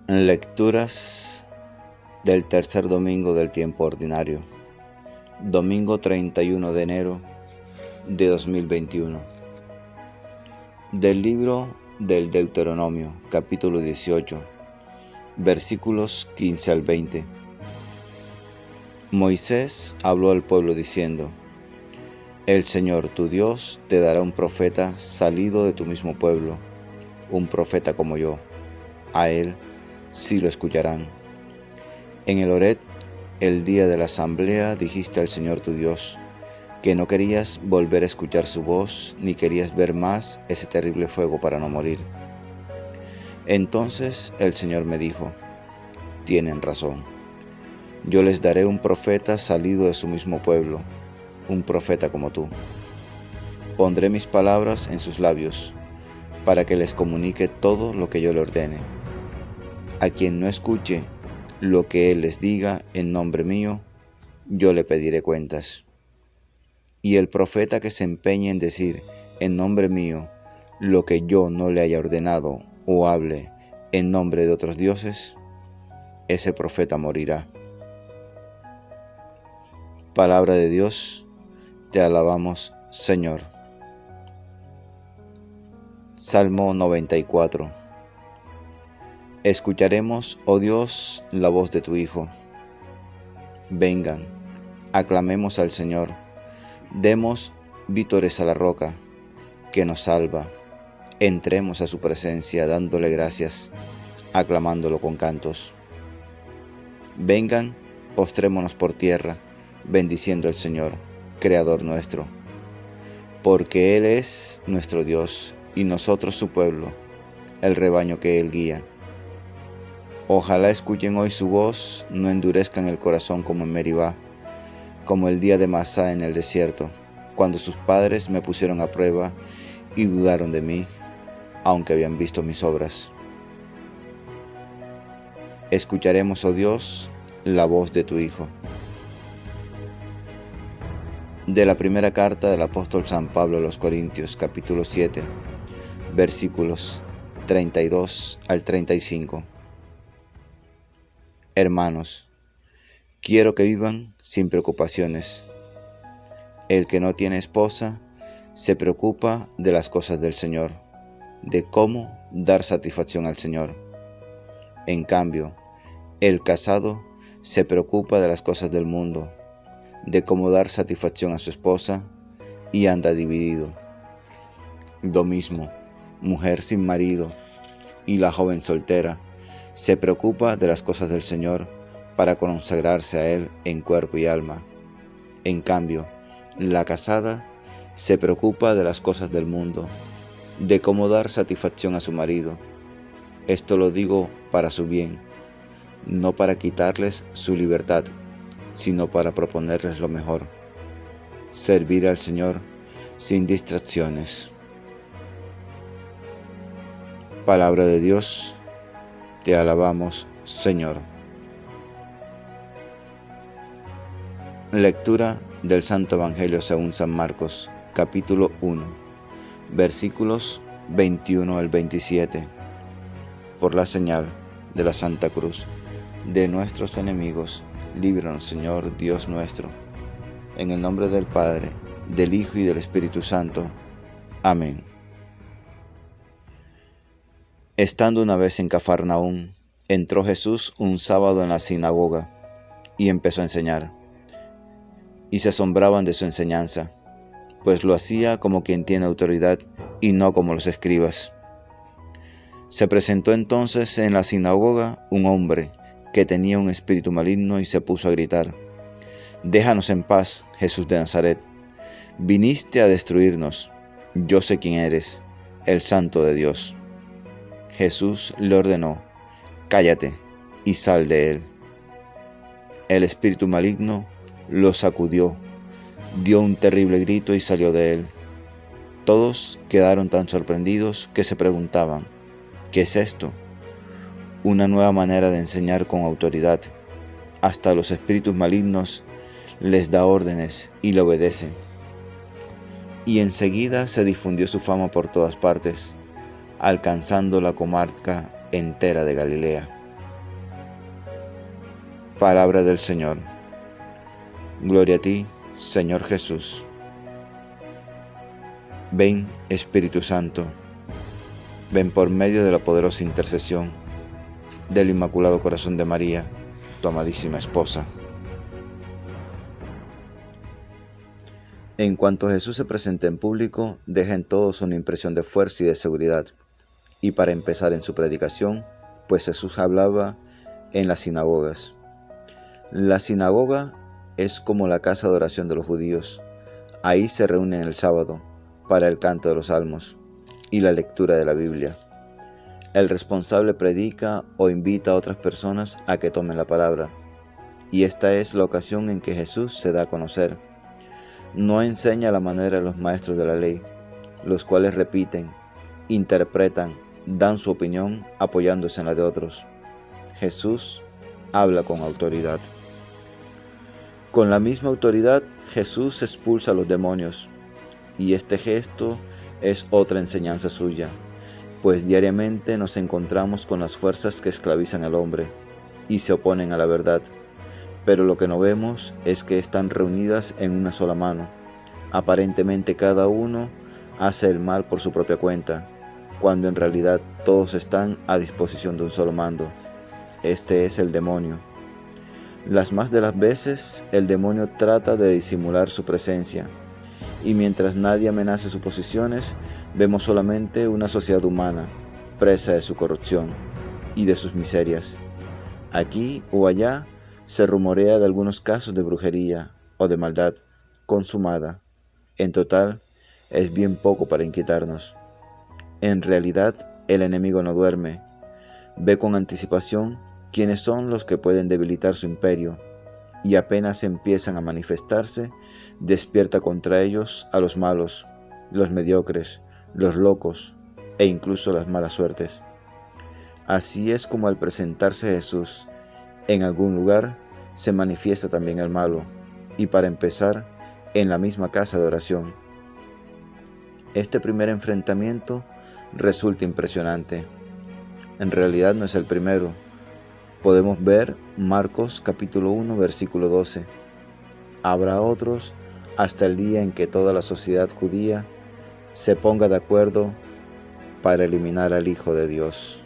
Lecturas del tercer domingo del tiempo ordinario, domingo 31 de enero de 2021. Del libro del Deuteronomio, capítulo 18, versículos 15 al 20. Moisés habló al pueblo diciendo: El Señor tu Dios te dará un profeta salido de tu mismo pueblo, un profeta como yo. A él sí lo escucharán. En el Horeb, el día de la asamblea, dijiste al Señor tu Dios que no querías volver a escuchar su voz, ni querías ver más ese terrible fuego para no morir. Entonces el Señor me dijo: tienen razón. Yo les daré un profeta salido de su mismo pueblo, un profeta como tú. Pondré mis palabras en sus labios, para que les comunique todo lo que yo le ordene. A quien no escuche lo que él les diga en nombre mío, yo le pediré cuentas. Y el profeta que se empeñe en decir en nombre mío lo que yo no le haya ordenado o hable en nombre de otros dioses, ese profeta morirá. Palabra de Dios, te alabamos, Señor. Salmo 94. Escucharemos, oh Dios, la voz de tu Hijo. Vengan, aclamemos al Señor, demos vítores a la roca que nos salva. Entremos a su presencia dándole gracias, aclamándolo con cantos. Vengan, postrémonos por tierra, bendiciendo al Señor, Creador nuestro, porque Él es nuestro Dios y nosotros su pueblo, el rebaño que Él guía. Ojalá escuchen hoy su voz, no endurezcan el corazón como en Meribá, como el día de Masá en el desierto, cuando sus padres me pusieron a prueba y dudaron de mí, aunque habían visto mis obras. Escucharemos, oh Dios, la voz de tu Hijo. De la primera carta del apóstol San Pablo a los Corintios, capítulo 7, versículos 32 al 35. Hermanos, quiero que vivan sin preocupaciones. El que no tiene esposa se preocupa de las cosas del Señor, de cómo dar satisfacción al Señor. En cambio, el casado se preocupa de las cosas del mundo, de cómo dar satisfacción a su esposa, y anda dividido. Lo mismo, mujer sin marido y la joven soltera se preocupa de las cosas del Señor para consagrarse a Él en cuerpo y alma. En cambio, la casada se preocupa de las cosas del mundo, de cómo dar satisfacción a su marido. Esto lo digo para su bien, no para quitarles su libertad, sino para proponerles lo mejor: servir al Señor sin distracciones. Palabra de Dios, te alabamos, Señor. Lectura del Santo Evangelio según San Marcos, capítulo 1, versículos 21 al 27. Por la señal de la Santa Cruz de nuestros enemigos, líbranos, Señor Dios nuestro. En el nombre del Padre, del Hijo y del Espíritu Santo. Amén. Estando una vez en Cafarnaúm, entró Jesús un sábado en la sinagoga y empezó a enseñar. Y se asombraban de su enseñanza, pues lo hacía como quien tiene autoridad y no como los escribas. Se presentó entonces en la sinagoga un hombre que tenía un espíritu maligno y se puso a gritar: Déjanos en paz, Jesús de Nazaret. Viniste a destruirnos. Yo sé quién eres, el Santo de Dios. Jesús le ordenó: cállate y sal de él. El espíritu maligno lo sacudió, dio un terrible grito y salió de él. Todos quedaron tan sorprendidos que se preguntaban: ¿qué es esto? Una nueva manera de enseñar con autoridad. Hasta los espíritus malignos les da órdenes y le obedecen. Y enseguida se difundió su fama por todas partes, alcanzando la comarca entera de Galilea. Palabra del Señor. Gloria a ti, Señor Jesús. Ven, Espíritu Santo, ven por medio de la poderosa intercesión del Inmaculado Corazón de María, tu amadísima esposa. En cuanto Jesús se presente en público, deja en todos una impresión de fuerza y de seguridad. Y para empezar en su predicación, pues Jesús hablaba en las sinagogas. La sinagoga es como la casa de oración de los judíos. Ahí se reúnen el sábado para el canto de los salmos y la lectura de la Biblia. El responsable predica o invita a otras personas a que tomen la palabra. Y esta es la ocasión en que Jesús se da a conocer. No enseña a la manera de los maestros de la ley, los cuales repiten, interpretan, dan su opinión apoyándose en la de otros. Jesús habla con autoridad. Con la misma autoridad, Jesús expulsa a los demonios. Y este gesto es otra enseñanza suya, pues diariamente nos encontramos con las fuerzas que esclavizan al hombre y se oponen a la verdad. Pero lo que no vemos es que están reunidas en una sola mano. Aparentemente cada uno hace el mal por su propia cuenta, cuando en realidad todos están a disposición de un solo mando. Este es el demonio. Las más de las veces el demonio trata de disimular su presencia, y mientras nadie amenace sus posiciones, vemos solamente una sociedad humana, presa de su corrupción y de sus miserias. Aquí o allá se rumorea de algunos casos de brujería o de maldad consumada. En total, es bien poco para inquietarnos. En realidad, el enemigo no duerme. Ve con anticipación quiénes son los que pueden debilitar su imperio, y apenas empiezan a manifestarse, despierta contra ellos a los malos, los mediocres, los locos e incluso las malas suertes. Así es como al presentarse Jesús en algún lugar, se manifiesta también el malo, y para empezar, en la misma casa de oración. Este primer enfrentamiento resulta impresionante. En realidad no es el primero. Podemos ver Marcos capítulo 1, versículo 12. Habrá otros hasta el día en que toda la sociedad judía se ponga de acuerdo para eliminar al Hijo de Dios.